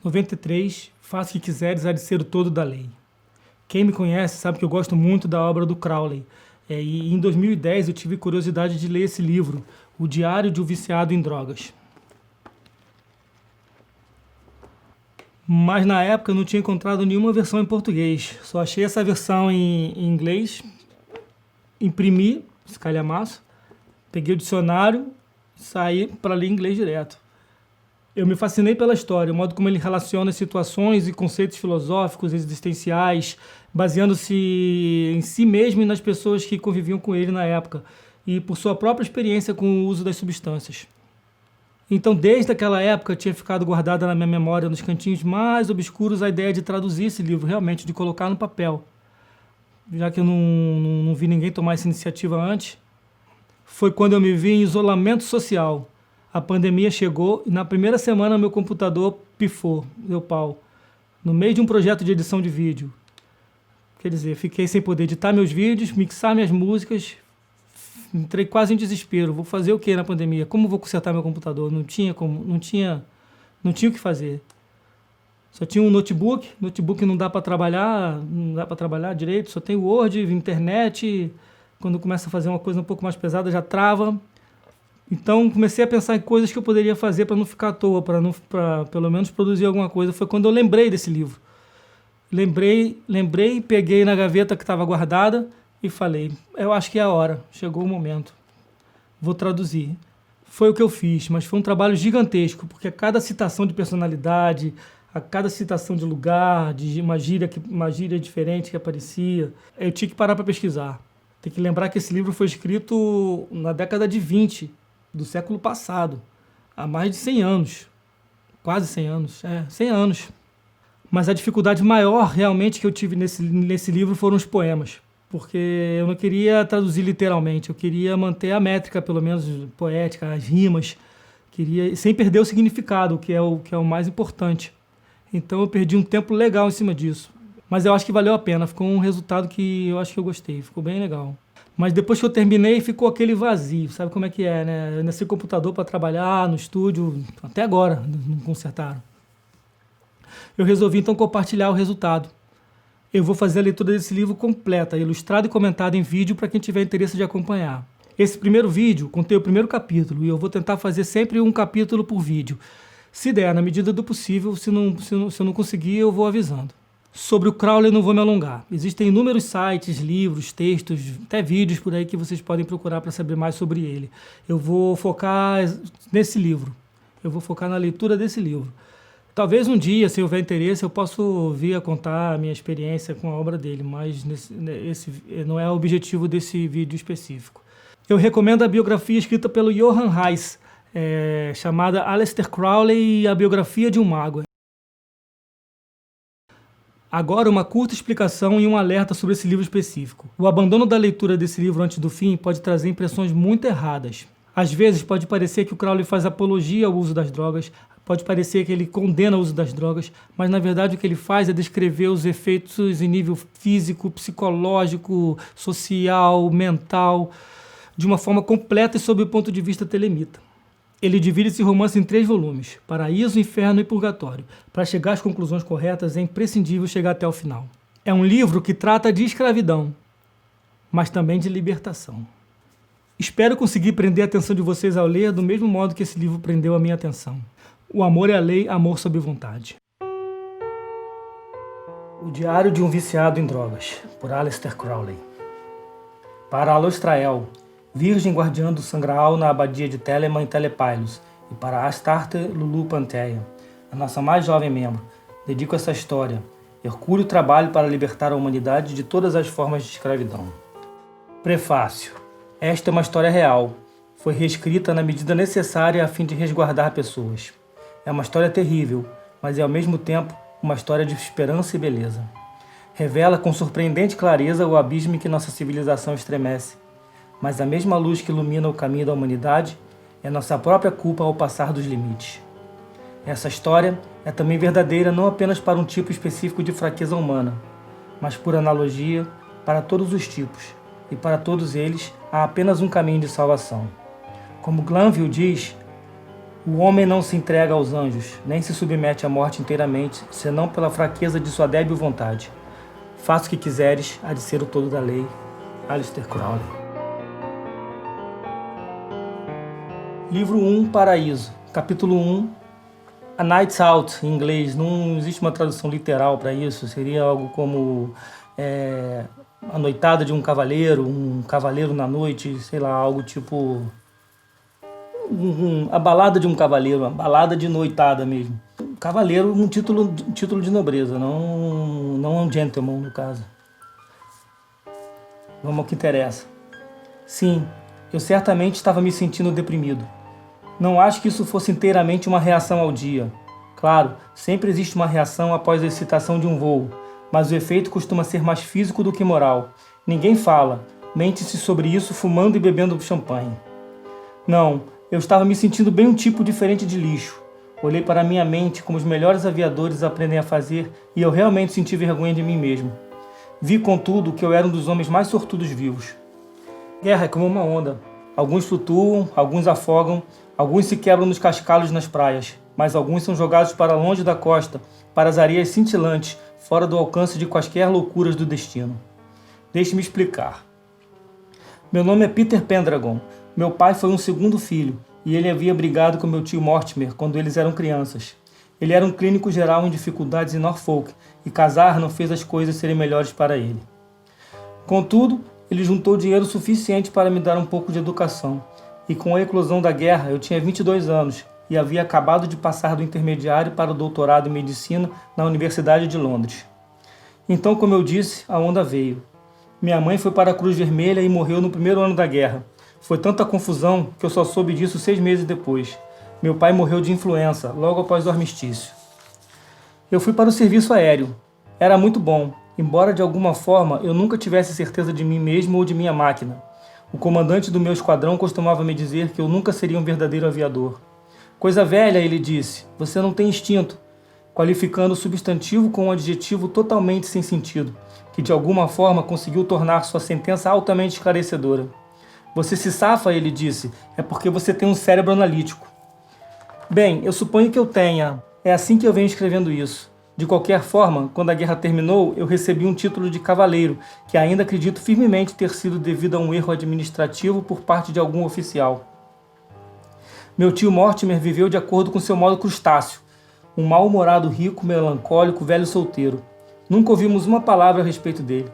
93, Faça o que quiseres, há de ser o todo da lei. Quem me conhece sabe que eu gosto muito da obra do Crowley. E em 2010 eu tive curiosidade de ler esse livro, O Diário de um Viciado em Drogas. Mas na época eu não tinha encontrado nenhuma versão em português. Só achei essa versão em inglês, imprimi esse calhamaço, peguei o dicionário e saí para ler em inglês direto. Eu me fascinei pela história, o modo como ele relaciona situações e conceitos filosóficos, existenciais, baseando-se em si mesmo e nas pessoas que conviviam com ele na época, e por sua própria experiência com o uso das substâncias. Então, desde aquela época, tinha ficado guardada na minha memória, nos cantinhos mais obscuros, a ideia de traduzir esse livro, realmente, de colocar no papel. Já que eu não vi ninguém tomar essa iniciativa antes, foi quando eu me vi em isolamento social. A pandemia chegou e na primeira semana meu computador pifou, deu pau, no meio de um projeto de edição de vídeo. Quer dizer, fiquei sem poder editar meus vídeos, mixar minhas músicas, entrei quase em desespero. Vou fazer o que na pandemia? Como vou consertar meu computador? Não tinha o que fazer. Só tinha um notebook não dá para trabalhar direito, só tem o Word, internet, quando começa a fazer uma coisa um pouco mais pesada já trava. Então comecei a pensar em coisas que eu poderia fazer para não ficar à toa, para pelo menos produzir alguma coisa. Foi quando eu lembrei desse livro. Lembrei, peguei na gaveta que estava guardada e falei, eu acho que é a hora, chegou o momento, vou traduzir. Foi o que eu fiz, mas foi um trabalho gigantesco, porque a cada citação de personalidade, a cada citação de lugar, de uma gíria diferente que aparecia, eu tinha que parar para pesquisar. Tem que lembrar que esse livro foi escrito na década de 20 do século passado, há mais de 100 anos, quase 100 anos, 100 anos. Mas a dificuldade maior realmente que eu tive nesse livro foram os poemas, porque eu não queria traduzir literalmente, eu queria manter a métrica, pelo menos poética, as rimas, sem perder o significado, que é o mais importante. Então eu perdi um tempo legal em cima disso. Mas eu acho que valeu a pena, ficou um resultado que eu acho que eu gostei, ficou bem legal. Mas depois que eu terminei, ficou aquele vazio, sabe como é que é, né? Eu nasci computador para trabalhar no estúdio, até agora não consertaram. Eu resolvi então compartilhar o resultado. Eu vou fazer a leitura desse livro completa, ilustrado e comentado em vídeo para quem tiver interesse de acompanhar. Esse primeiro vídeo contém o primeiro capítulo e eu vou tentar fazer sempre um capítulo por vídeo. Se der, na medida do possível, se eu não conseguir, eu vou avisando. Sobre o Crowley não vou me alongar. Existem inúmeros sites, livros, textos, até vídeos por aí que vocês podem procurar para saber mais sobre ele. Eu vou focar nesse livro. Eu vou focar na leitura desse livro. Talvez um dia, se houver interesse, eu possa vir a contar a minha experiência com a obra dele, mas esse não é o objetivo desse vídeo específico. Eu recomendo a biografia escrita pelo Johann Reiss, chamada Aleister Crowley e a biografia de um mago. Agora, uma curta explicação e um alerta sobre esse livro específico. O abandono da leitura desse livro antes do fim pode trazer impressões muito erradas. Às vezes, pode parecer que o Crowley faz apologia ao uso das drogas, pode parecer que ele condena o uso das drogas, mas na verdade o que ele faz é descrever os efeitos em nível físico, psicológico, social, mental, de uma forma completa e sob o ponto de vista telemita. Ele divide esse romance em 3 volumes, Paraíso, Inferno e Purgatório. Para chegar às conclusões corretas é imprescindível chegar até o final. É um livro que trata de escravidão, mas também de libertação. Espero conseguir prender a atenção de vocês ao ler do mesmo modo que esse livro prendeu a minha atenção. O Amor é a Lei, Amor sob Vontade. O Diário de um Viciado em Drogas, por Aleister Crowley. Para Alostrael, Virgem guardiã do Sangraal na abadia de Telemann em Telepailos, e para Astarte Lulu Panteia, a nossa mais jovem membro, dedico essa história, hercúleo trabalho para libertar a humanidade de todas as formas de escravidão. Prefácio. Esta é uma história real. Foi reescrita na medida necessária a fim de resguardar pessoas. É uma história terrível, mas é ao mesmo tempo uma história de esperança e beleza. Revela com surpreendente clareza o abismo em que nossa civilização estremece. Mas a mesma luz que ilumina o caminho da humanidade é nossa própria culpa ao passar dos limites. Essa história é também verdadeira não apenas para um tipo específico de fraqueza humana, mas por analogia para todos os tipos, e para todos eles há apenas um caminho de salvação. Como Glanville diz, O homem não se entrega aos anjos, nem se submete à morte inteiramente, senão pela fraqueza de sua débil vontade. Faça o que quiseres, há de ser o todo da lei. Aleister Crowley. Livro 1, Paraíso. Capítulo 1, A Night's Out, em inglês. Não existe uma tradução literal para isso. Seria algo como a noitada de um cavaleiro na noite, sei lá, algo tipo... a balada de um cavaleiro, a balada de noitada mesmo. Cavaleiro, um título de nobreza, não um gentleman, no caso. Vamos ao que interessa. Sim, eu certamente estava me sentindo deprimido. Não acho que isso fosse inteiramente uma reação ao dia. Claro, sempre existe uma reação após a excitação de um voo, mas o efeito costuma ser mais físico do que moral. Ninguém fala, mente-se sobre isso fumando e bebendo champanhe. Não, eu estava me sentindo bem um tipo diferente de lixo. Olhei para minha mente como os melhores aviadores aprendem a fazer e eu realmente senti vergonha de mim mesmo. Vi, contudo, que eu era um dos homens mais sortudos vivos. Guerra é como uma onda. Alguns flutuam, alguns afogam, alguns se quebram nos cascalhos nas praias, mas alguns são jogados para longe da costa, para as areias cintilantes, fora do alcance de quaisquer loucuras do destino. Deixe-me explicar. Meu nome é Peter Pendragon. Meu pai foi um segundo filho, e ele havia brigado com meu tio Mortimer quando eles eram crianças. Ele era um clínico geral em dificuldades em Norfolk, e casar não fez as coisas serem melhores para ele. Contudo, ele juntou dinheiro suficiente para me dar um pouco de educação, e com a eclosão da guerra eu tinha 22 anos e havia acabado de passar do intermediário para o doutorado em medicina na Universidade de Londres. Então, como eu disse, a onda veio. Minha mãe foi para a Cruz Vermelha e morreu no primeiro ano da guerra. Foi tanta confusão que eu só soube disso 6 meses depois. Meu pai morreu de influenza, logo após o armistício. Eu fui para o serviço aéreo. Era muito bom, embora de alguma forma eu nunca tivesse certeza de mim mesmo ou de minha máquina. O comandante do meu esquadrão costumava me dizer que eu nunca seria um verdadeiro aviador. Coisa velha, ele disse, você não tem instinto, qualificando o substantivo com um adjetivo totalmente sem sentido, que de alguma forma conseguiu tornar sua sentença altamente esclarecedora. Você se safa, ele disse, é porque você tem um cérebro analítico. Bem, eu suponho que eu tenha. É assim que eu venho escrevendo isso. De qualquer forma, quando a guerra terminou, eu recebi um título de cavaleiro, que ainda acredito firmemente ter sido devido a um erro administrativo por parte de algum oficial. Meu tio Mortimer viveu de acordo com seu modo crustáceo, um mal-humorado, rico, melancólico, velho solteiro. Nunca ouvimos uma palavra a respeito dele.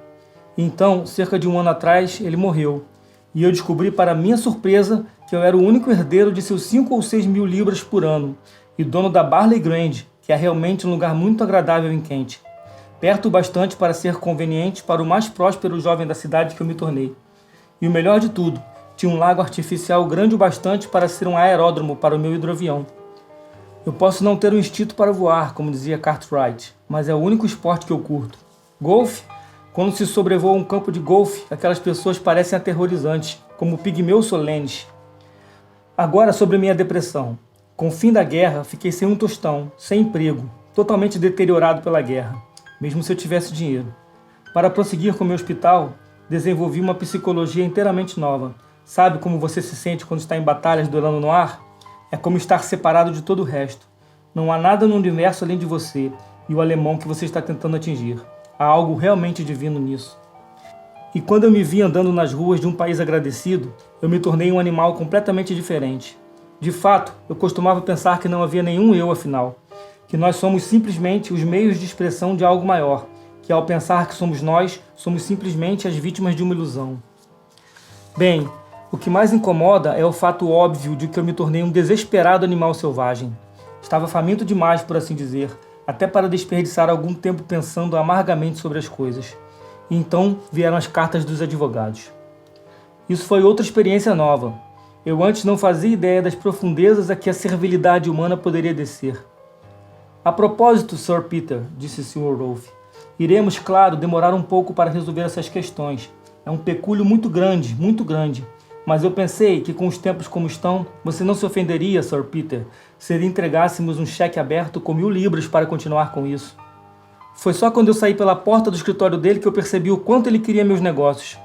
Então, cerca de 1 ano atrás, ele morreu. E eu descobri, para minha surpresa, que eu era o único herdeiro de seus 5 ou 6 mil libras por ano, e dono da Barley Grange, que é realmente um lugar muito agradável em Kent. Perto o bastante para ser conveniente para o mais próspero jovem da cidade que eu me tornei. E o melhor de tudo, tinha um lago artificial grande o bastante para ser um aeródromo para o meu hidroavião. Eu posso não ter um instinto para voar, como dizia Cartwright, mas é o único esporte que eu curto. Golfe? Quando se sobrevoa um campo de golfe, aquelas pessoas parecem aterrorizantes, como pigmeus solenes. Agora sobre minha depressão. Com o fim da guerra, fiquei sem um tostão, sem emprego, totalmente deteriorado pela guerra, mesmo se eu tivesse dinheiro. Para prosseguir com meu hospital, desenvolvi uma psicologia inteiramente nova. Sabe como você se sente quando está em batalhas duelando no ar? É como estar separado de todo o resto. Não há nada no universo além de você e o alemão que você está tentando atingir. Há algo realmente divino nisso. E quando eu me vi andando nas ruas de um país agradecido, eu me tornei um animal completamente diferente. De fato, eu costumava pensar que não havia nenhum eu afinal, que nós somos simplesmente os meios de expressão de algo maior, que ao pensar que somos nós, somos simplesmente as vítimas de uma ilusão. Bem, o que mais incomoda é o fato óbvio de que eu me tornei um desesperado animal selvagem. Estava faminto demais, por assim dizer, até para desperdiçar algum tempo pensando amargamente sobre as coisas. E então vieram as cartas dos advogados. Isso foi outra experiência nova. Eu antes não fazia ideia das profundezas a que a servilidade humana poderia descer. A propósito, Sir Peter, disse Sr. Rolfe, iremos, claro, demorar um pouco para resolver essas questões. É um pecúlio muito grande, mas eu pensei que com os tempos como estão, você não se ofenderia, Sir Peter, se lhe entregássemos um cheque aberto com 1000 libras para continuar com isso. Foi só quando eu saí pela porta do escritório dele que eu percebi o quanto ele queria meus negócios.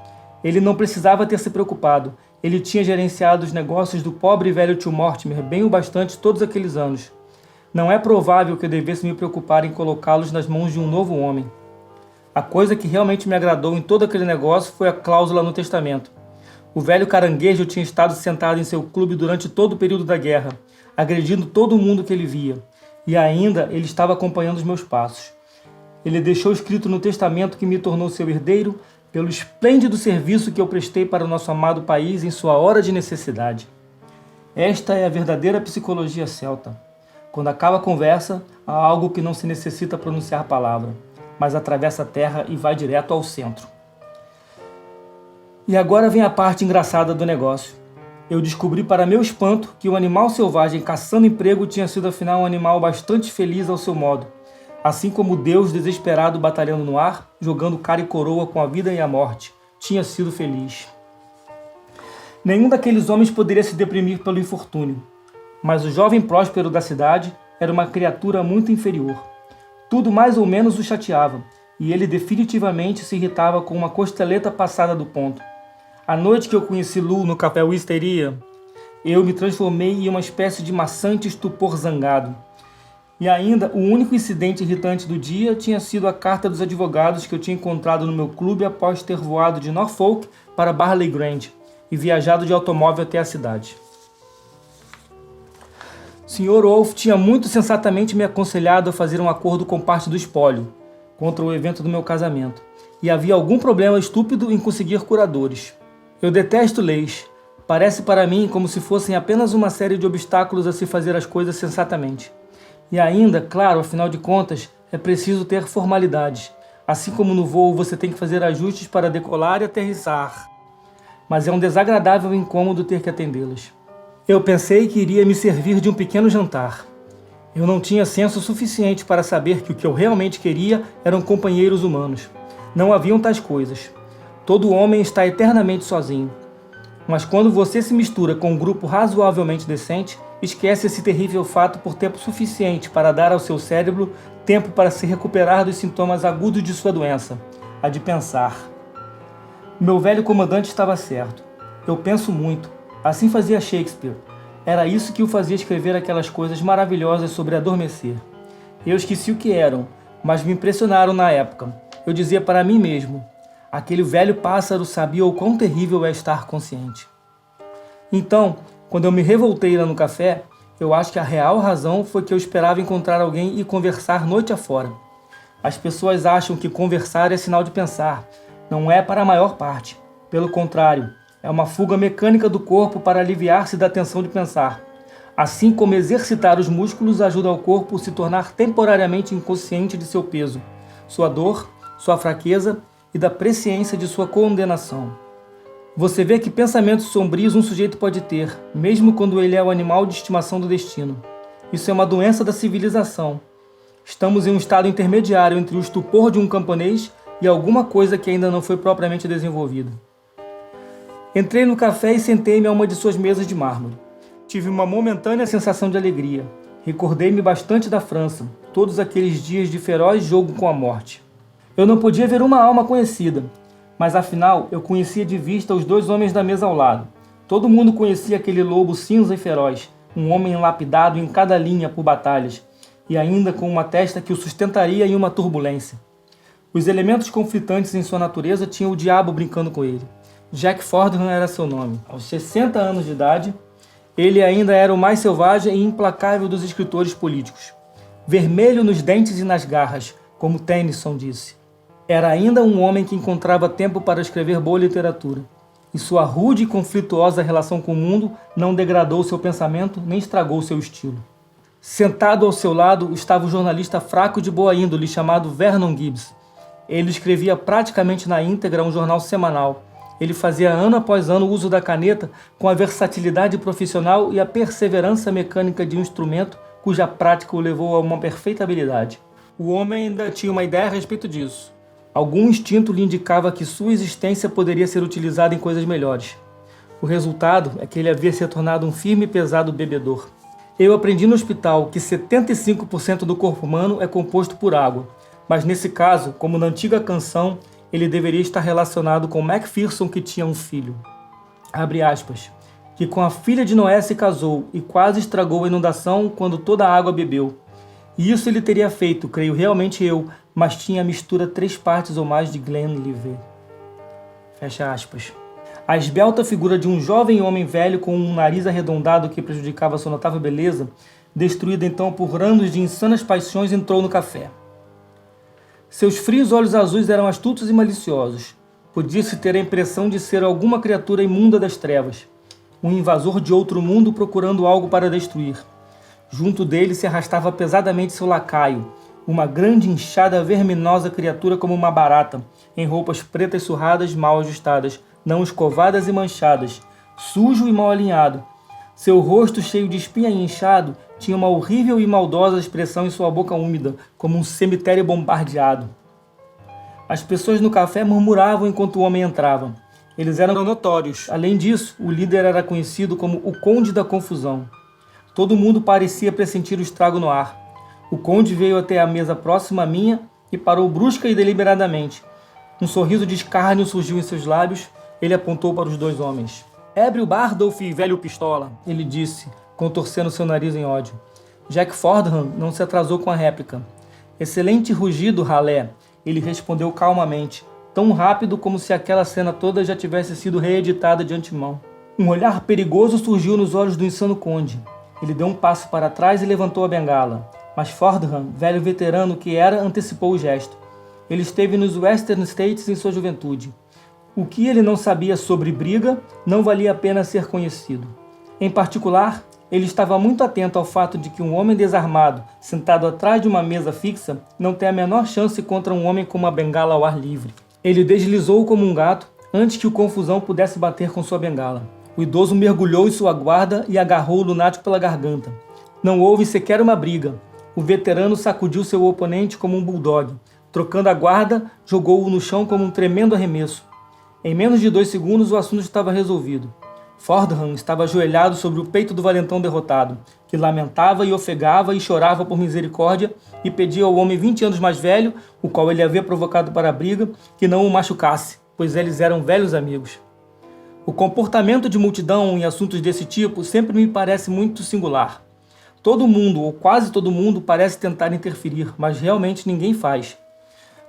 Ele não precisava ter se preocupado. ele tinha gerenciado os negócios do pobre e velho tio Mortimer bem o bastante todos aqueles anos. Não é provável que eu devesse me preocupar em colocá-los nas mãos de um novo homem. A coisa que realmente me agradou em todo aquele negócio foi a cláusula no testamento. O velho caranguejo tinha estado sentado em seu clube durante todo o período da guerra, agredindo todo mundo que ele via, e ainda ele estava acompanhando os meus passos. Ele deixou escrito no testamento que me tornou seu herdeiro pelo esplêndido serviço que eu prestei para o nosso amado país em sua hora de necessidade. Esta é a verdadeira psicologia celta. Quando acaba a conversa, há algo que não se necessita pronunciar palavra, mas atravessa a terra e vai direto ao centro. E agora vem a parte engraçada do negócio. Eu descobri para meu espanto que o animal selvagem caçando emprego tinha sido afinal um animal bastante feliz ao seu modo, assim como Deus desesperado batalhando no ar, jogando cara e coroa com a vida e a morte, tinha sido feliz. Nenhum daqueles homens poderia se deprimir pelo infortúnio, mas o jovem próspero da cidade era uma criatura muito inferior. Tudo mais ou menos o chateava, e ele definitivamente se irritava com uma costeleta passada do ponto. A noite que eu conheci Lu no café Wisteria, eu me transformei em uma espécie de maçante estupor zangado. E ainda, o único incidente irritante do dia tinha sido a carta dos advogados que eu tinha encontrado no meu clube após ter voado de Norfolk para Barley Grand e viajado de automóvel até a cidade. Sr. Wolf tinha muito sensatamente me aconselhado a fazer um acordo com parte do espólio contra o evento do meu casamento, e havia algum problema estúpido em conseguir curadores. Eu detesto leis. Parece para mim como se fossem apenas uma série de obstáculos a se fazer as coisas sensatamente. E ainda, claro, afinal de contas, é preciso ter formalidades. Assim como no voo você tem que fazer ajustes para decolar e aterrissar. Mas é um desagradável incômodo ter que atendê-las. Eu pensei que iria me servir de um pequeno jantar. Eu não tinha senso suficiente para saber que o que eu realmente queria eram companheiros humanos. Não haviam tais coisas. Todo homem está eternamente sozinho. Mas quando você se mistura com um grupo razoavelmente decente, esquece esse terrível fato por tempo suficiente para dar ao seu cérebro tempo para se recuperar dos sintomas agudos de sua doença, a de pensar. Meu velho comandante estava certo. Eu penso muito. Assim fazia Shakespeare. Era isso que o fazia escrever aquelas coisas maravilhosas sobre adormecer. Eu esqueci o que eram, mas me impressionaram na época. Eu dizia para mim mesmo: aquele velho pássaro sabia o quão terrível é estar consciente. Então, quando eu me revoltei lá no café, eu acho que a real razão foi que eu esperava encontrar alguém e conversar noite afora. As pessoas acham que conversar é sinal de pensar. Não é para a maior parte. Pelo contrário, é uma fuga mecânica do corpo para aliviar-se da tensão de pensar. Assim como exercitar os músculos ajuda ao corpo a se tornar temporariamente inconsciente de seu peso, sua dor, sua fraqueza e da presciência de sua condenação. Você vê que pensamentos sombrios um sujeito pode ter, mesmo quando ele é o animal de estimação do destino. Isso é uma doença da civilização. Estamos em um estado intermediário entre o estupor de um camponês e alguma coisa que ainda não foi propriamente desenvolvida. Entrei no café e sentei-me a uma de suas mesas de mármore. Tive uma momentânea sensação de alegria. Recordei-me bastante da França, todos aqueles dias de feroz jogo com a morte. Eu não podia ver uma alma conhecida, mas afinal eu conhecia de vista os dois homens da mesa ao lado. Todo mundo conhecia aquele lobo cinza e feroz, um homem lapidado em cada linha por batalhas, e ainda com uma testa que o sustentaria em uma turbulência. Os elementos conflitantes em sua natureza tinham o diabo brincando com ele. Jack Fordham era seu nome. Aos 60 anos de idade, ele ainda era o mais selvagem e implacável dos escritores políticos. Vermelho nos dentes e nas garras, como Tennyson disse. Era ainda um homem que encontrava tempo para escrever boa literatura, e sua rude e conflituosa relação com o mundo não degradou seu pensamento nem estragou seu estilo. Sentado ao seu lado estava o jornalista fraco de boa índole chamado Vernon Gibbs. Ele escrevia praticamente na íntegra um jornal semanal. Ele fazia ano após ano uso da caneta com a versatilidade profissional e a perseverança mecânica de um instrumento cuja prática o levou a uma perfeita habilidade. O homem ainda tinha uma ideia a respeito disso. Algum instinto lhe indicava que sua existência poderia ser utilizada em coisas melhores. O resultado é que ele havia se tornado um firme e pesado bebedor. Eu aprendi no hospital que 75% do corpo humano é composto por água, mas nesse caso, como na antiga canção, ele deveria estar relacionado com Macpherson, que tinha um filho. abre aspas, que com a filha de Noé se casou e quase estragou a inundação quando toda a água bebeu. E isso ele teria feito, creio realmente eu, mas tinha a mistura 3 partes ou mais de Glenlivet. Fecha aspas. A esbelta figura de um jovem homem velho com um nariz arredondado que prejudicava sua notável beleza, destruída então por anos de insanas paixões, entrou no café. Seus frios olhos azuis eram astutos e maliciosos. Podia-se ter a impressão de ser alguma criatura imunda das trevas, um invasor de outro mundo procurando algo para destruir. Junto dele se arrastava pesadamente seu lacaio, uma grande inchada verminosa criatura como uma barata, em roupas pretas surradas, mal ajustadas, não escovadas e manchadas, sujo e mal alinhado. Seu rosto cheio de espinha e inchado tinha uma horrível e maldosa expressão em sua boca úmida, como um cemitério bombardeado. As pessoas no café murmuravam enquanto o homem entrava. Eles eram notórios. Além disso, o líder era conhecido como o Conde da Confusão. Todo mundo parecia pressentir o estrago no ar. O conde veio até a mesa próxima à minha e parou brusca e deliberadamente. Um sorriso de escárnio surgiu em seus lábios. Ele apontou para os 2 homens. Ébrio Bardolph e velho pistola, ele disse, contorcendo seu nariz em ódio. Jack Fordham não se atrasou com a réplica. Excelente rugido, ralé, ele respondeu calmamente, tão rápido como se aquela cena toda já tivesse sido reeditada de antemão. Um olhar perigoso surgiu nos olhos do insano conde. Ele deu um passo para trás e levantou a bengala. Mas Fordham, velho veterano que era, antecipou o gesto. Ele esteve nos Western States em sua juventude. O que ele não sabia sobre briga não valia a pena ser conhecido. Em particular, ele estava muito atento ao fato de que um homem desarmado, sentado atrás de uma mesa fixa, não tem a menor chance contra um homem com uma bengala ao ar livre. Ele deslizou como um gato antes que o Confusão pudesse bater com sua bengala. O idoso mergulhou em sua guarda e agarrou o lunático pela garganta. Não houve sequer uma briga. O veterano sacudiu seu oponente como um bulldog. Trocando a guarda, jogou-o no chão como um tremendo arremesso. Em menos de 2 segundos, o assunto estava resolvido. Fordham estava ajoelhado sobre o peito do valentão derrotado, que lamentava e ofegava e chorava por misericórdia e pedia ao homem 20 anos mais velho, o qual ele havia provocado para a briga, que não o machucasse, pois eles eram velhos amigos. O comportamento de multidão em assuntos desse tipo sempre me parece muito singular. Todo mundo, ou quase todo mundo, parece tentar interferir, mas realmente ninguém faz.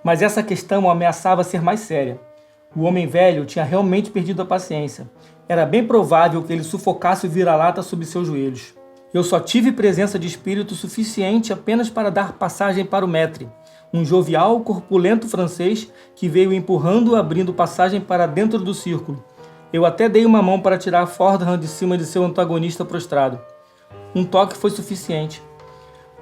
Mas essa questão ameaçava ser mais séria. O homem velho tinha realmente perdido a paciência. Era bem provável que ele sufocasse o vira-lata sob seus joelhos. Eu só tive presença de espírito suficiente apenas para dar passagem para o maître, um jovial, corpulento francês que veio empurrando, abrindo passagem para dentro do círculo. Eu até dei uma mão para tirar Fordham de cima de seu antagonista prostrado. Um toque foi suficiente.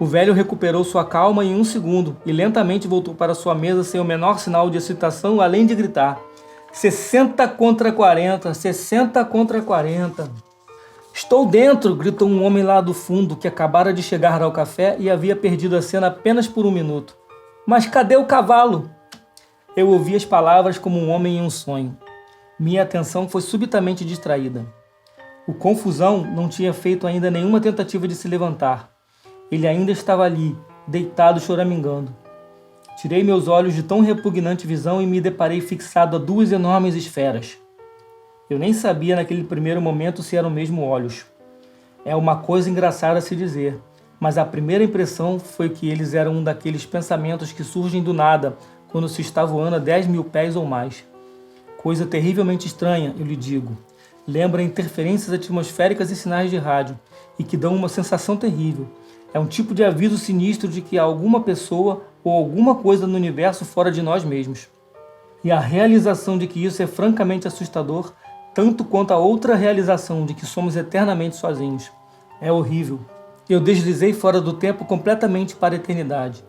O velho recuperou sua calma em 1 segundo e lentamente voltou para sua mesa sem o menor sinal de excitação, além de gritar: 60 contra 40, 60 contra 40. Estou dentro, gritou um homem lá do fundo que acabara de chegar ao café e havia perdido a cena apenas por 1 minuto. Mas cadê o cavalo? Eu ouvi as palavras como um homem em um sonho. Minha atenção foi subitamente distraída. O Confusão não tinha feito ainda nenhuma tentativa de se levantar. Ele ainda estava ali, deitado choramingando. Tirei meus olhos de tão repugnante visão e me deparei fixado a 2 enormes esferas. Eu nem sabia naquele primeiro momento se eram mesmo olhos. É uma coisa engraçada a se dizer, mas a primeira impressão foi que eles eram um daqueles pensamentos que surgem do nada quando se está voando a 10.000 pés ou mais. Coisa terrivelmente estranha, eu lhe digo. Lembra interferências atmosféricas e sinais de rádio, e que dão uma sensação terrível. É um tipo de aviso sinistro de que há alguma pessoa ou alguma coisa no universo fora de nós mesmos. E a realização de que isso é francamente assustador, tanto quanto a outra realização de que somos eternamente sozinhos. É horrível. Eu deslizei fora do tempo completamente para a eternidade.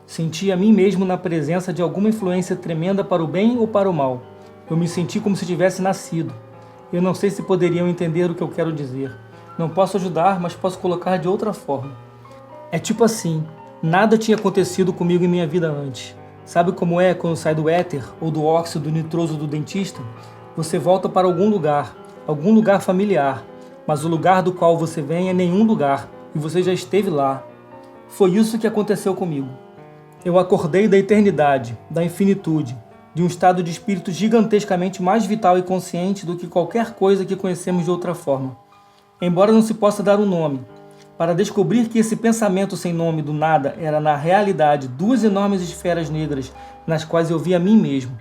Senti a mim mesmo na presença de alguma influência tremenda para o bem ou para o mal. Eu me senti como se tivesse nascido. Eu não sei se poderiam entender o que eu quero dizer. Não posso ajudar, mas posso colocar de outra forma. É tipo assim, nada tinha acontecido comigo em minha vida antes. Sabe como é quando sai do éter ou do óxido nitroso do dentista? Você volta para algum lugar familiar, mas o lugar do qual você vem é nenhum lugar, e você já esteve lá. Foi isso que aconteceu comigo. Eu acordei da eternidade, da infinitude, de um estado de espírito gigantescamente mais vital e consciente do que qualquer coisa que conhecemos de outra forma. Embora não se possa dar um nome, para descobrir que esse pensamento sem nome do nada era na realidade duas enormes esferas negras nas quais eu via a mim mesmo.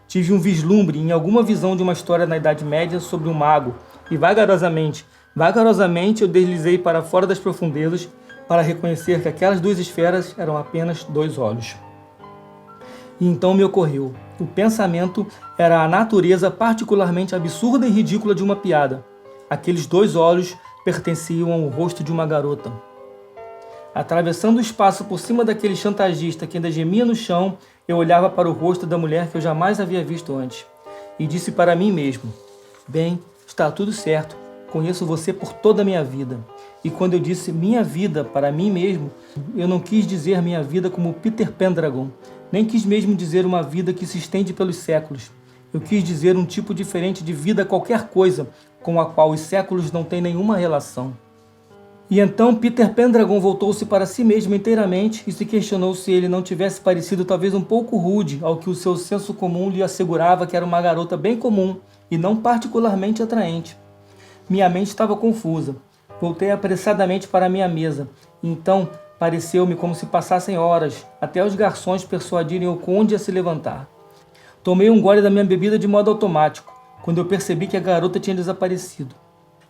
Tive um vislumbre em alguma visão de uma história na Idade Média sobre um mago e vagarosamente eu deslizei para fora das profundezas para reconhecer que aquelas duas esferas eram apenas dois olhos. E então me ocorreu. O pensamento era a natureza particularmente absurda e ridícula de uma piada. Aqueles dois olhos pertenciam ao rosto de uma garota. Atravessando o espaço por cima daquele chantagista que ainda gemia no chão, eu olhava para o rosto da mulher que eu jamais havia visto antes. E disse para mim mesmo: bem, está tudo certo, conheço você por toda a minha vida. E quando eu disse minha vida para mim mesmo, eu não quis dizer minha vida como Peter Pendragon, nem quis mesmo dizer uma vida que se estende pelos séculos. Eu quis dizer um tipo diferente de vida qualquer coisa, com a qual os séculos não têm nenhuma relação. E então Peter Pendragon voltou-se para si mesmo inteiramente e se questionou se ele não tivesse parecido talvez um pouco rude ao que o seu senso comum lhe assegurava que era uma garota bem comum e não particularmente atraente. Minha mente estava confusa. Voltei apressadamente para minha mesa. E então pareceu-me como se passassem horas, até os garçons persuadirem o conde a se levantar. Tomei um gole da minha bebida de modo automático, quando eu percebi que a garota tinha desaparecido.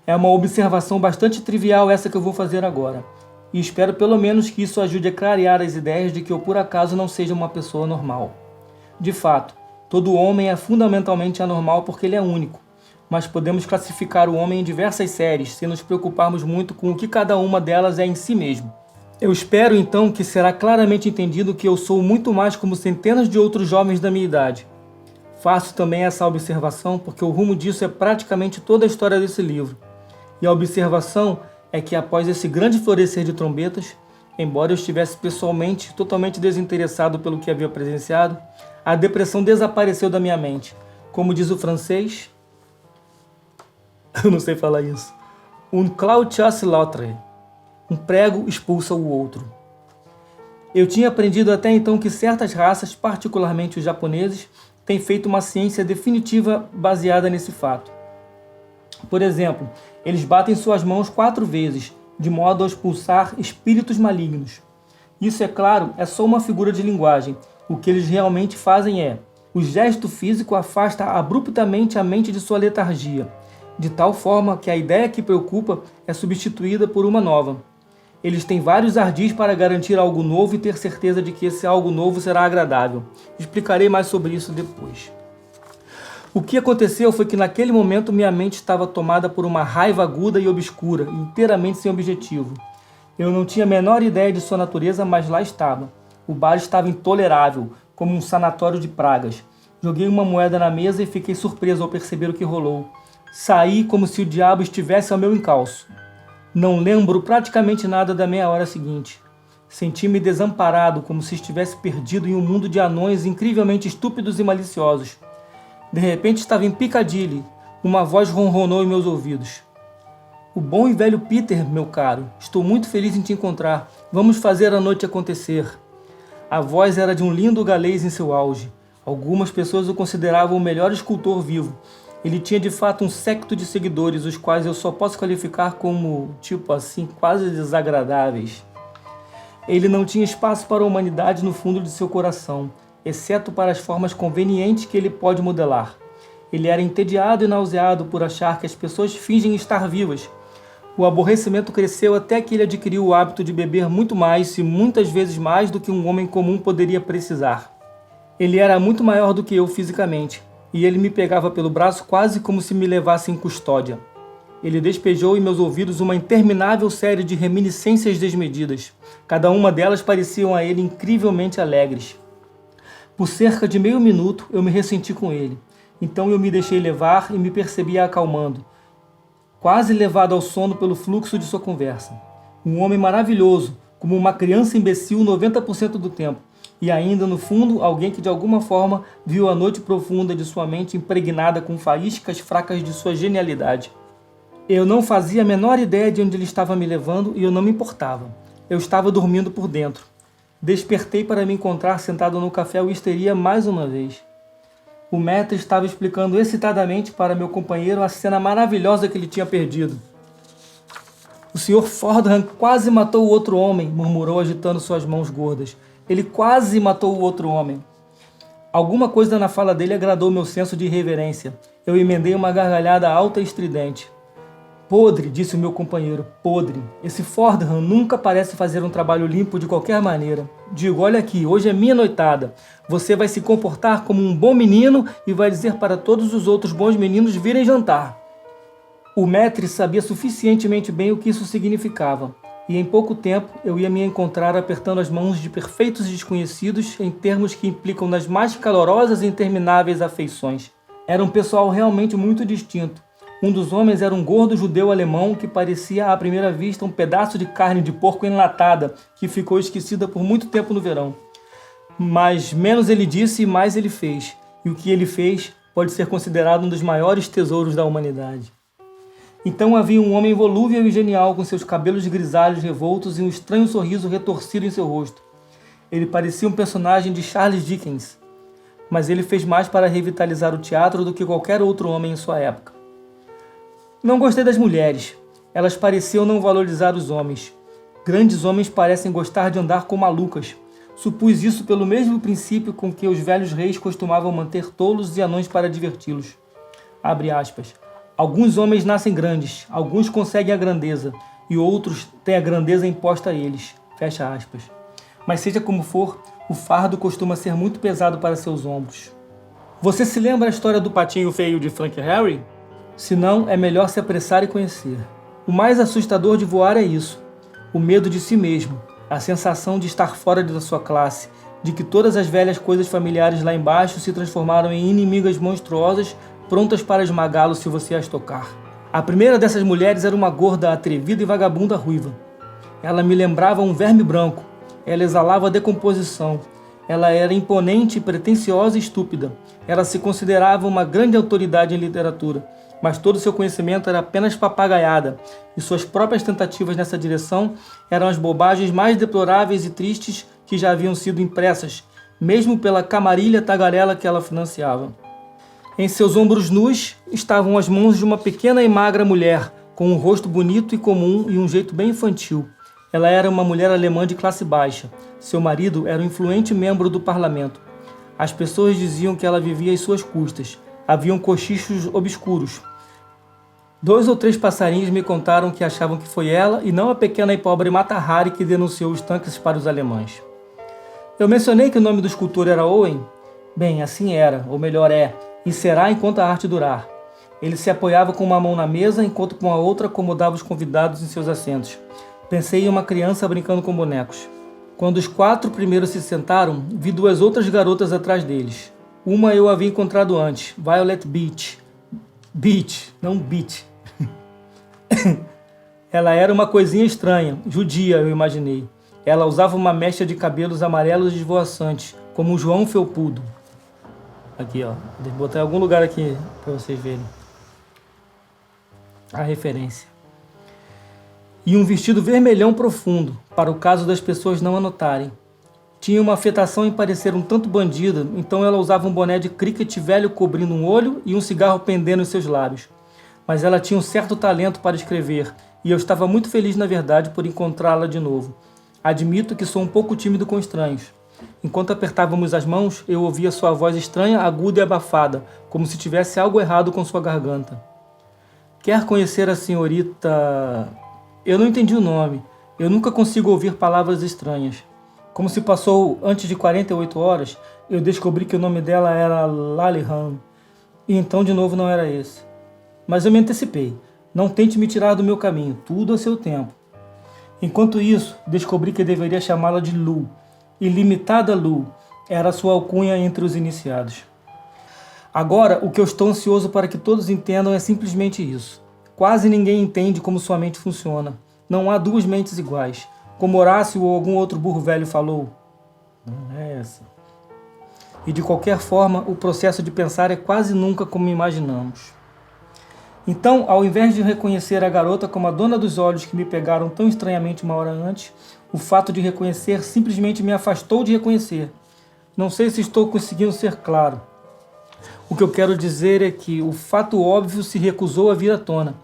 É uma observação bastante trivial essa que eu vou fazer agora, e espero pelo menos que isso ajude a clarear as ideias de que eu por acaso não seja uma pessoa normal. De fato, todo homem é fundamentalmente anormal porque ele é único, mas podemos classificar o homem em diversas séries, sem nos preocuparmos muito com o que cada uma delas é em si mesmo. Eu espero então que será claramente entendido que eu sou muito mais como centenas de outros jovens da minha idade. Faço também essa observação porque o rumo disso é praticamente toda a história desse livro. E a observação é que após esse grande florescer de trombetas, embora eu estivesse pessoalmente totalmente desinteressado pelo que havia presenciado, a depressão desapareceu da minha mente. Como diz o francês, eu não sei falar isso, un cloud chasse l'autre, um prego expulsa o outro. Eu tinha aprendido até então que certas raças, particularmente os japoneses, têm feito uma ciência definitiva baseada nesse fato. Por exemplo, eles batem suas mãos 4 vezes, de modo a expulsar espíritos malignos. Isso, é claro, é só uma figura de linguagem. O que eles realmente fazem é: o gesto físico afasta abruptamente a mente de sua letargia, de tal forma que a ideia que preocupa é substituída por uma nova. Eles têm vários ardis para garantir algo novo e ter certeza de que esse algo novo será agradável. Explicarei mais sobre isso depois. O que aconteceu foi que naquele momento minha mente estava tomada por uma raiva aguda e obscura, inteiramente sem objetivo. Eu não tinha a menor ideia de sua natureza, mas lá estava. O bar estava intolerável, como um sanatório de pragas. Joguei uma moeda na mesa e fiquei surpreso ao perceber o que rolou. Saí como se o diabo estivesse ao meu encalço. Não lembro praticamente nada da meia hora seguinte. Senti-me desamparado, como se estivesse perdido em um mundo de anões incrivelmente estúpidos e maliciosos. De repente estava em Piccadilly. Uma voz ronronou em meus ouvidos. O bom e velho Peter, meu caro, estou muito feliz em te encontrar. Vamos fazer a noite acontecer. A voz era de um lindo galês em seu auge. Algumas pessoas o consideravam o melhor escultor vivo. Ele tinha de fato um séquito de seguidores, os quais eu só posso qualificar como, quase desagradáveis. Ele não tinha espaço para a humanidade no fundo de seu coração, exceto para as formas convenientes que ele pode modelar. Ele era entediado e nauseado por achar que as pessoas fingem estar vivas. O aborrecimento cresceu até que ele adquiriu o hábito de beber muito mais e muitas vezes mais do que um homem comum poderia precisar. Ele era muito maior do que eu fisicamente, e ele me pegava pelo braço quase como se me levasse em custódia. Ele despejou em meus ouvidos uma interminável série de reminiscências desmedidas. Cada uma delas pareciam a ele incrivelmente alegres. Por cerca de meio minuto eu me ressenti com ele. Então eu me deixei levar e me percebia acalmando, quase levado ao sono pelo fluxo de sua conversa. Um homem maravilhoso, como uma criança imbecil 90% do tempo. E ainda, no fundo, alguém que de alguma forma viu a noite profunda de sua mente impregnada com faíscas fracas de sua genialidade. Eu não fazia a menor ideia de onde ele estava me levando e eu não me importava. Eu estava dormindo por dentro. Despertei para me encontrar sentado no café Wisteria mais uma vez. O maître estava explicando excitadamente para meu companheiro a cena maravilhosa que ele tinha perdido. O Sr. Fordham quase matou o outro homem, murmurou agitando suas mãos gordas. Ele quase matou o outro homem. Alguma coisa na fala dele agradou meu senso de irreverência. Eu emendei uma gargalhada alta e estridente. Podre, disse o meu companheiro, podre. Esse Fordham nunca parece fazer um trabalho limpo de qualquer maneira. Digo, olha aqui, hoje é minha noitada. Você vai se comportar como um bom menino e vai dizer para todos os outros bons meninos virem jantar. O maître sabia suficientemente bem o que isso significava. E em pouco tempo eu ia me encontrar apertando as mãos de perfeitos desconhecidos em termos que implicam nas mais calorosas e intermináveis afeições. Era um pessoal realmente muito distinto. Um dos homens era um gordo judeu alemão que parecia à primeira vista um pedaço de carne de porco enlatada que ficou esquecida por muito tempo no verão. Mas menos ele disse, mais ele fez. E o que ele fez pode ser considerado um dos maiores tesouros da humanidade. Então havia um homem volúvel e genial com seus cabelos grisalhos revoltos e um estranho sorriso retorcido em seu rosto. Ele parecia um personagem de Charles Dickens, mas ele fez mais para revitalizar o teatro do que qualquer outro homem em sua época. Não gostei das mulheres. Elas pareciam não valorizar os homens. Grandes homens parecem gostar de andar com malucas. Supus isso pelo mesmo princípio com que os velhos reis costumavam manter tolos e anões para diverti-los. Abre aspas. Alguns homens nascem grandes, alguns conseguem a grandeza, e outros têm a grandeza imposta a eles. Fecha aspas. Mas seja como for, o fardo costuma ser muito pesado para seus ombros. Você se lembra a história do patinho feio de Frank Harry? Se não, é melhor se apressar e conhecer. O mais assustador de voar é isso. O medo de si mesmo, a sensação de estar fora da sua classe, de que todas as velhas coisas familiares lá embaixo se transformaram em inimigas monstruosas prontas para esmagá-lo se você as tocar. A primeira dessas mulheres era uma gorda, atrevida e vagabunda ruiva. Ela me lembrava um verme branco. Ela exalava decomposição. Ela era imponente, pretensiosa e estúpida. Ela se considerava uma grande autoridade em literatura, mas todo seu conhecimento era apenas papagaiada, e suas próprias tentativas nessa direção eram as bobagens mais deploráveis e tristes que já haviam sido impressas, mesmo pela camarilha tagarela que ela financiava. Em seus ombros nus estavam as mãos de uma pequena e magra mulher, com um rosto bonito e comum e um jeito bem infantil. Ela era uma mulher alemã de classe baixa. Seu marido era um influente membro do parlamento. As pessoas diziam que ela vivia às suas custas. Haviam cochichos obscuros. 2 ou 3 passarinhos me contaram que achavam que foi ela e não a pequena e pobre Mata Hari que denunciou os tanques para os alemães. Eu mencionei que o nome do escultor era Owen? Bem, assim era, ou melhor é, e será enquanto a arte durar. Ele se apoiava com uma mão na mesa, enquanto com a outra acomodava os convidados em seus assentos. Pensei em uma criança brincando com bonecos. Quando os 4 primeiros se sentaram, vi 2 outras garotas atrás deles. Uma eu havia encontrado antes, Violet Beach. Beach, não Beach. Ela era uma coisinha estranha, judia, eu imaginei. Ela usava uma mecha de cabelos amarelos esvoaçantes, como um João Felpudo. Aqui, ó. Vou botar em algum lugar aqui para vocês verem a referência. E um vestido vermelhão profundo, para o caso das pessoas não anotarem. Tinha uma afetação em parecer um tanto bandida, então ela usava um boné de cricket velho cobrindo um olho e um cigarro pendendo em seus lábios. Mas ela tinha um certo talento para escrever, e eu estava muito feliz, na verdade, por encontrá-la de novo. Admito que sou um pouco tímido com estranhos. Enquanto apertávamos as mãos, eu ouvia sua voz estranha, aguda e abafada, como se tivesse algo errado com sua garganta. Quer conhecer a senhorita... Eu não entendi o nome. Eu nunca consigo ouvir palavras estranhas. Como se passou antes de 48 horas, eu descobri que o nome dela era Lalihan. E então de novo não era esse. Mas eu me antecipei. Não tente me tirar do meu caminho. Tudo a seu tempo. Enquanto isso, descobri que deveria chamá-la de Lu. Ilimitada Lu era sua alcunha entre os iniciados. Agora, o que eu estou ansioso para que todos entendam é simplesmente isso. Quase ninguém entende como sua mente funciona. Não há 2 mentes iguais. Como Horácio ou algum outro burro velho falou. Não é essa. E de qualquer forma, o processo de pensar é quase nunca como imaginamos. Então, ao invés de reconhecer a garota como a dona dos olhos que me pegaram tão estranhamente uma hora antes, o fato de reconhecer simplesmente me afastou de reconhecer. Não sei se estou conseguindo ser claro. O que eu quero dizer é que o fato óbvio se recusou a vir à tona.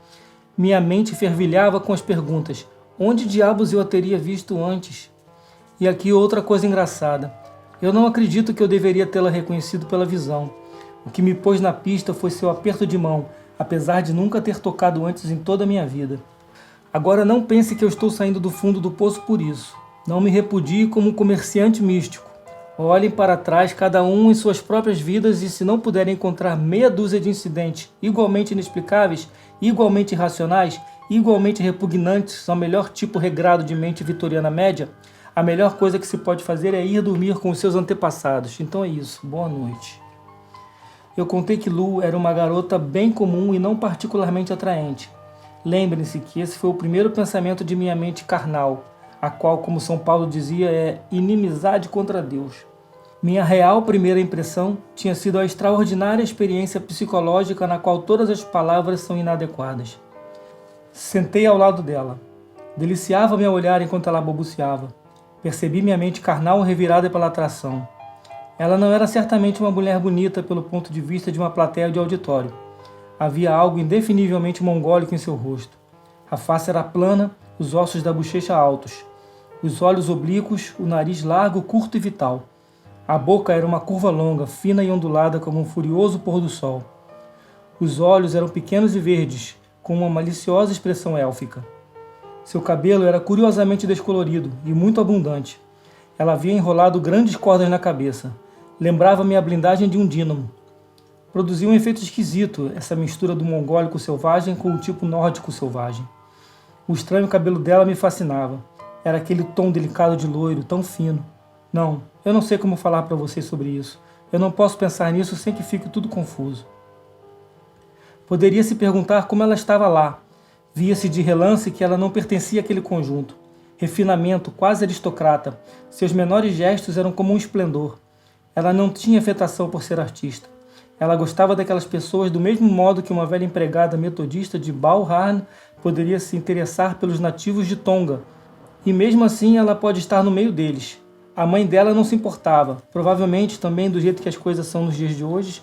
Minha mente fervilhava com as perguntas. Onde diabos eu a teria visto antes? E aqui outra coisa engraçada. Eu não acredito que eu deveria tê-la reconhecido pela visão. O que me pôs na pista foi seu aperto de mão, apesar de nunca ter tocado antes em toda a minha vida. Agora não pense que eu estou saindo do fundo do poço por isso. Não me repudie como um comerciante místico. Olhem para trás, cada um em suas próprias vidas, e se não puderem encontrar meia dúzia de incidentes igualmente inexplicáveis, igualmente irracionais, igualmente repugnantes ao melhor tipo regrado de mente vitoriana média, a melhor coisa que se pode fazer é ir dormir com os seus antepassados. Então é isso. Boa noite. Eu contei que Lu era uma garota bem comum e não particularmente atraente. Lembrem-se que esse foi o primeiro pensamento de minha mente carnal, a qual, como São Paulo dizia, é inimizade contra Deus. Minha real primeira impressão tinha sido a extraordinária experiência psicológica na qual todas as palavras são inadequadas. Sentei ao lado dela. Deliciava-me a olhar enquanto ela balbuciava. Percebi minha mente carnal revirada pela atração. Ela não era certamente uma mulher bonita pelo ponto de vista de uma plateia de auditório. Havia algo indefinivelmente mongólico em seu rosto. A face era plana, os ossos da bochecha altos, os olhos oblíquos, o nariz largo, curto e vital. A boca era uma curva longa, fina e ondulada como um furioso pôr do sol. Os olhos eram pequenos e verdes, com uma maliciosa expressão élfica. Seu cabelo era curiosamente descolorido e muito abundante. Ela havia enrolado grandes cordas na cabeça. Lembrava-me a blindagem de um dínamo. Produzia um efeito esquisito, essa mistura do mongólico selvagem com o tipo nórdico selvagem. O estranho cabelo dela me fascinava. Era aquele tom delicado de loiro, tão fino. Não, eu não sei como falar para vocês sobre isso. Eu não posso pensar nisso sem que fique tudo confuso. Poderia se perguntar como ela estava lá. Via-se de relance que ela não pertencia àquele conjunto. Refinamento, quase aristocrata. Seus menores gestos eram como um esplendor. Ela não tinha afetação por ser artista. Ela gostava daquelas pessoas do mesmo modo que uma velha empregada metodista de Balharn poderia se interessar pelos nativos de Tonga. E mesmo assim ela pode estar no meio deles. A mãe dela não se importava. Provavelmente também do jeito que as coisas são nos dias de hoje,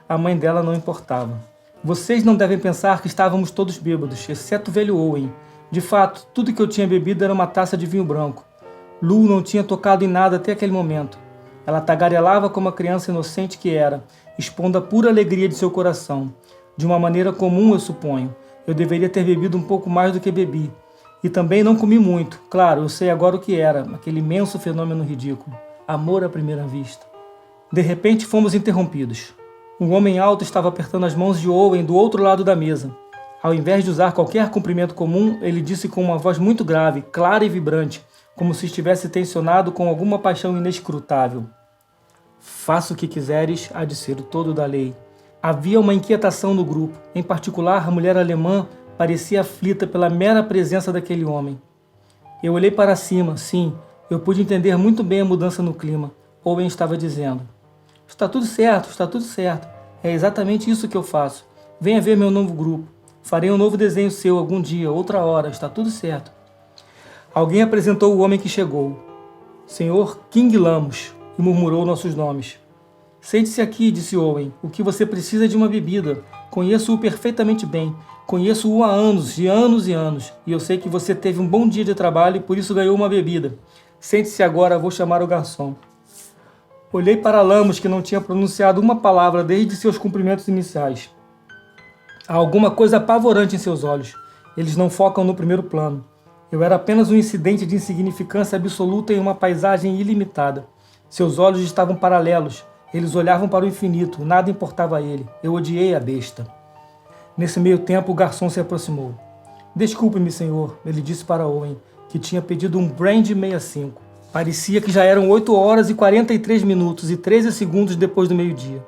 a mãe dela não importava. Vocês não devem pensar que estávamos todos bêbados, exceto o velho Owen. De fato, tudo que eu tinha bebido era uma taça de vinho branco. Lu não tinha tocado em nada até aquele momento. Ela tagarelava como a criança inocente que era, expondo a pura alegria de seu coração. De uma maneira comum, eu suponho. Eu deveria ter bebido um pouco mais do que bebi. E também não comi muito. Claro, eu sei agora o que era, aquele imenso fenômeno ridículo. Amor à primeira vista. De repente, fomos interrompidos. Um homem alto estava apertando as mãos de Owen do outro lado da mesa. Ao invés de usar qualquer cumprimento comum, ele disse com uma voz muito grave, clara e vibrante, como se estivesse tensionado com alguma paixão inescrutável. Faça o que quiseres, há de ser o todo da lei. Havia uma inquietação no grupo. Em particular, a mulher alemã parecia aflita pela mera presença daquele homem. Eu olhei para cima, sim, eu pude entender muito bem a mudança no clima. Owen estava dizendo: está tudo certo, está tudo certo. É exatamente isso que eu faço. Venha ver meu novo grupo. Farei um novo desenho seu algum dia, outra hora, está tudo certo. Alguém apresentou o homem que chegou. Senhor King Lamos, e murmurou nossos nomes. Sente-se aqui, disse Owen. O que você precisa é de uma bebida. Conheço-o perfeitamente bem. Conheço-o há anos e anos e anos. E eu sei que você teve um bom dia de trabalho e por isso ganhou uma bebida. Sente-se agora, vou chamar o garçom. Olhei para Lamos, que não tinha pronunciado uma palavra desde seus cumprimentos iniciais. Há alguma coisa apavorante em seus olhos. Eles não focam no primeiro plano. Eu era apenas um incidente de insignificância absoluta em uma paisagem ilimitada. Seus olhos estavam paralelos. Eles olhavam para o infinito. Nada importava a ele. Eu odiei a besta. Nesse meio tempo, o garçom se aproximou. Desculpe-me, senhor, ele disse para Owen, que tinha pedido um brandy 65. Parecia que já eram 8 horas e 43 minutos e 13 segundos depois do meio-dia.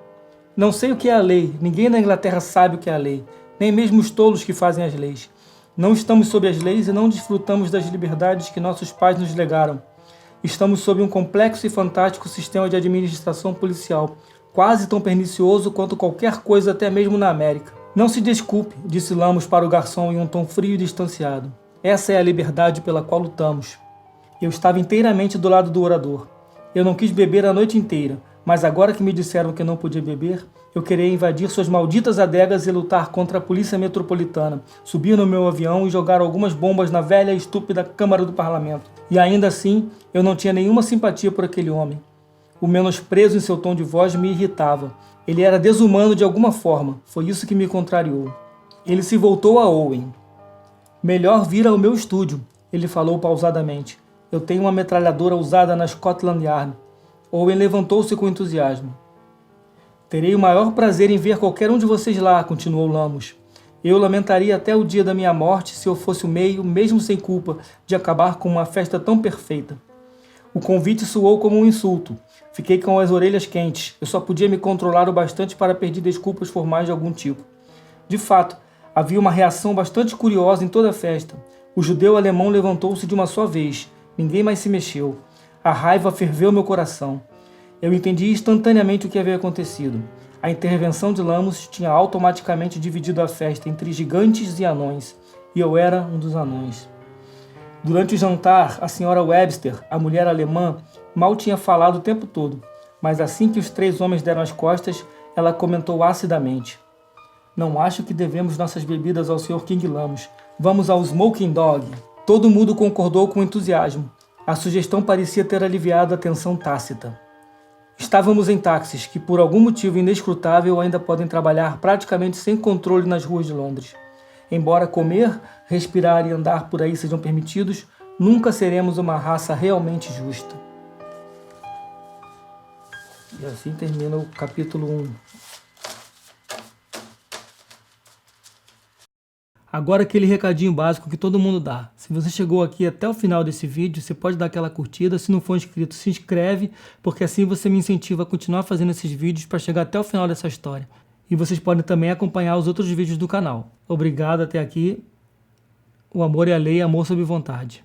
Não sei o que é a lei. Ninguém na Inglaterra sabe o que é a lei. Nem mesmo os tolos que fazem as leis. Não estamos sob as leis e não desfrutamos das liberdades que nossos pais nos legaram. Estamos sob um complexo e fantástico sistema de administração policial, quase tão pernicioso quanto qualquer coisa até mesmo na América. Não se desculpe, disse Lamos para o garçom em um tom frio e distanciado. Essa é a liberdade pela qual lutamos. Eu estava inteiramente do lado do orador. Eu não quis beber a noite inteira. Mas agora que me disseram que não podia beber, eu queria invadir suas malditas adegas e lutar contra a polícia metropolitana, subir no meu avião e jogar algumas bombas na velha e estúpida Câmara do Parlamento. E ainda assim, eu não tinha nenhuma simpatia por aquele homem. O menosprezo em seu tom de voz me irritava. Ele era desumano de alguma forma, foi isso que me contrariou. Ele se voltou a Owen. Melhor vir ao meu estúdio, ele falou pausadamente. Eu tenho uma metralhadora usada na Scotland Yard. Owen levantou-se com entusiasmo. Terei o maior prazer em ver qualquer um de vocês lá, continuou Lamos. Eu lamentaria até o dia da minha morte se eu fosse o meio, mesmo sem culpa, de acabar com uma festa tão perfeita. O convite soou como um insulto. Fiquei com as orelhas quentes. Eu só podia me controlar o bastante para pedir desculpas formais de algum tipo. De fato, havia uma reação bastante curiosa em toda a festa. O judeu alemão levantou-se de uma só vez. Ninguém mais se mexeu. A raiva ferveu meu coração. Eu entendi instantaneamente o que havia acontecido. A intervenção de Lamos tinha automaticamente dividido a festa entre gigantes e anões. E eu era um dos anões. Durante o jantar, a senhora Webster, a mulher alemã, mal tinha falado o tempo todo. Mas assim que os 3 homens deram as costas, ela comentou acidamente. Não acho que devemos nossas bebidas ao Sr. King Lamos. Vamos ao Smoking Dog. Todo mundo concordou com entusiasmo. A sugestão parecia ter aliviado a tensão tácita. Estávamos em táxis, que por algum motivo inescrutável ainda podem trabalhar praticamente sem controle nas ruas de Londres. Embora comer, respirar e andar por aí sejam permitidos, nunca seremos uma raça realmente justa. E assim termina o capítulo 1. Agora aquele recadinho básico que todo mundo dá. Se você chegou aqui até o final desse vídeo, você pode dar aquela curtida. Se não for inscrito, se inscreve, porque assim você me incentiva a continuar fazendo esses vídeos para chegar até o final dessa história. E vocês podem também acompanhar os outros vídeos do canal. Obrigado até aqui. O amor é a lei, amor sob vontade.